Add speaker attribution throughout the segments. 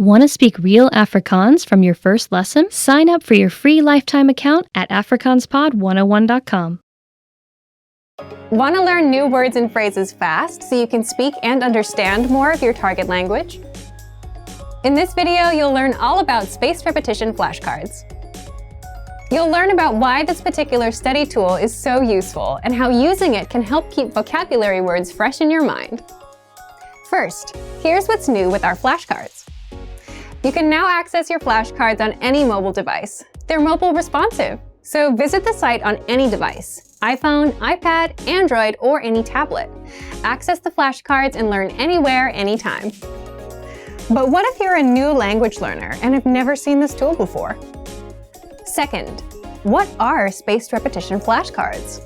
Speaker 1: Want to speak real Afrikaans from your first lesson? Sign up for your free lifetime account at afrikaanspod101.com.
Speaker 2: Want to learn new words and phrases fast so you can speak and understand more of your target language? In this video, you'll learn all about spaced repetition flashcards. You'll learn about why this particular study tool is so useful and how using it can help keep vocabulary words fresh in your mind. First, here's what's new with our flashcards. You can now access your flashcards on any mobile device. They're mobile responsive, so visit the site on any device: iPhone, iPad, Android, or any tablet. Access the flashcards and learn anywhere, anytime. But what if you're a new language learner and have never seen this tool before? Second, what are spaced repetition flashcards?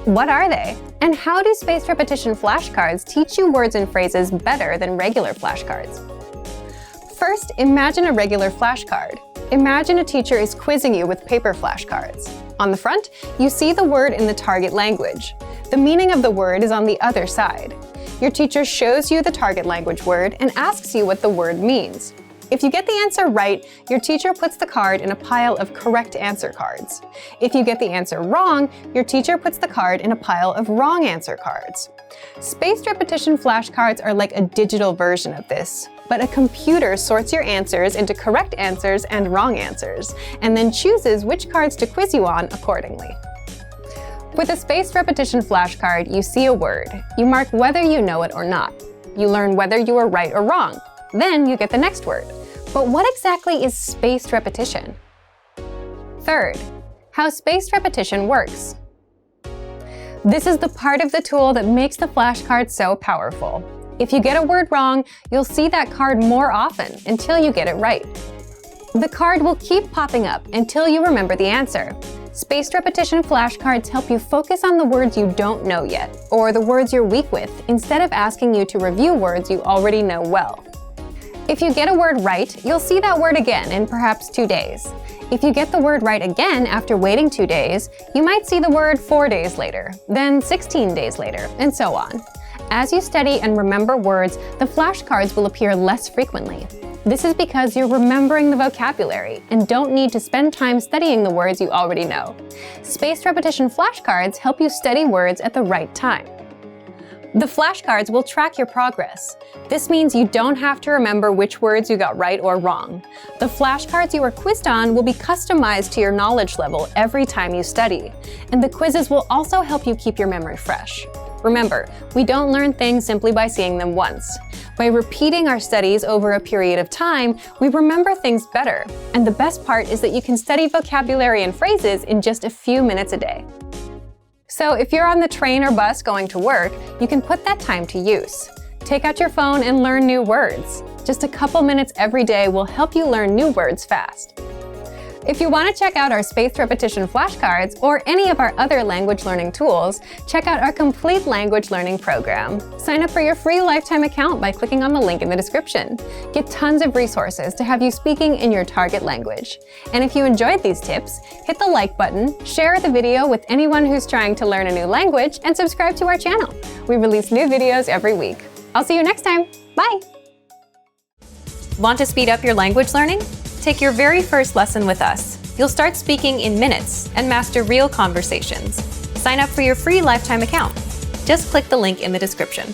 Speaker 2: What are they? And how do spaced repetition flashcards teach you words and phrases better than regular flashcards? First, imagine a regular flashcard. Imagine a teacher is quizzing you with paper flashcards. On the front, you see the word in the target language. The meaning of the word is on the other side. Your teacher shows you the target language word and asks you what the word means. If you get the answer right, your teacher puts the card in a pile of correct answer cards. If you get the answer wrong, your teacher puts the card in a pile of wrong answer cards. Spaced repetition flashcards are like a digital version of this, but a computer sorts your answers into correct answers and wrong answers, and then chooses which cards to quiz you on accordingly. With a spaced repetition flashcard, you see a word. You mark whether you know it or not. You learn whether you are right or wrong. Then you get the next word. But what exactly is spaced repetition? Third, how spaced repetition works. This is the part of the tool that makes the flashcard so powerful. If you get a word wrong, you'll see that card more often until you get it right. The card will keep popping up until you remember the answer. Spaced repetition flashcards help you focus on the words you don't know yet, or the words you're weak with, instead of asking you to review words you already know well. If you get a word right, you'll see that word again in perhaps 2 days. If you get the word right again after waiting 2 days, you might see the word 4 days later, then 16 days later, and so on. As you study and remember words, the flashcards will appear less frequently. This is because you're remembering the vocabulary and don't need to spend time studying the words you already know. Spaced repetition flashcards help you study words at the right time. The flashcards will track your progress. This means you don't have to remember which words you got right or wrong. The flashcards you are quizzed on will be customized to your knowledge level every time you study, and the quizzes will also help you keep your memory fresh. Remember, we don't learn things simply by seeing them once. By repeating our studies over a period of time, we remember things better. And the best part is that you can study vocabulary and phrases in just a few minutes a day. So if you're on the train or bus going to work, you can put that time to use. Take out your phone and learn new words. Just a couple minutes every day will help you learn new words fast. If you want to check out our spaced repetition flashcards or any of our other language learning tools, check out our complete language learning program. Sign up for your free lifetime account by clicking on the link in the description. Get tons of resources to have you speaking in your target language. And if you enjoyed these tips, hit the like button, share the video with anyone who's trying to learn a new language, and subscribe to our channel. We release new videos every week. I'll see you next time. Bye! Want to speed up your language learning? Take your very first lesson with us. You'll start speaking in minutes and master real conversations. Sign up for your free lifetime account. Just click the link in the description.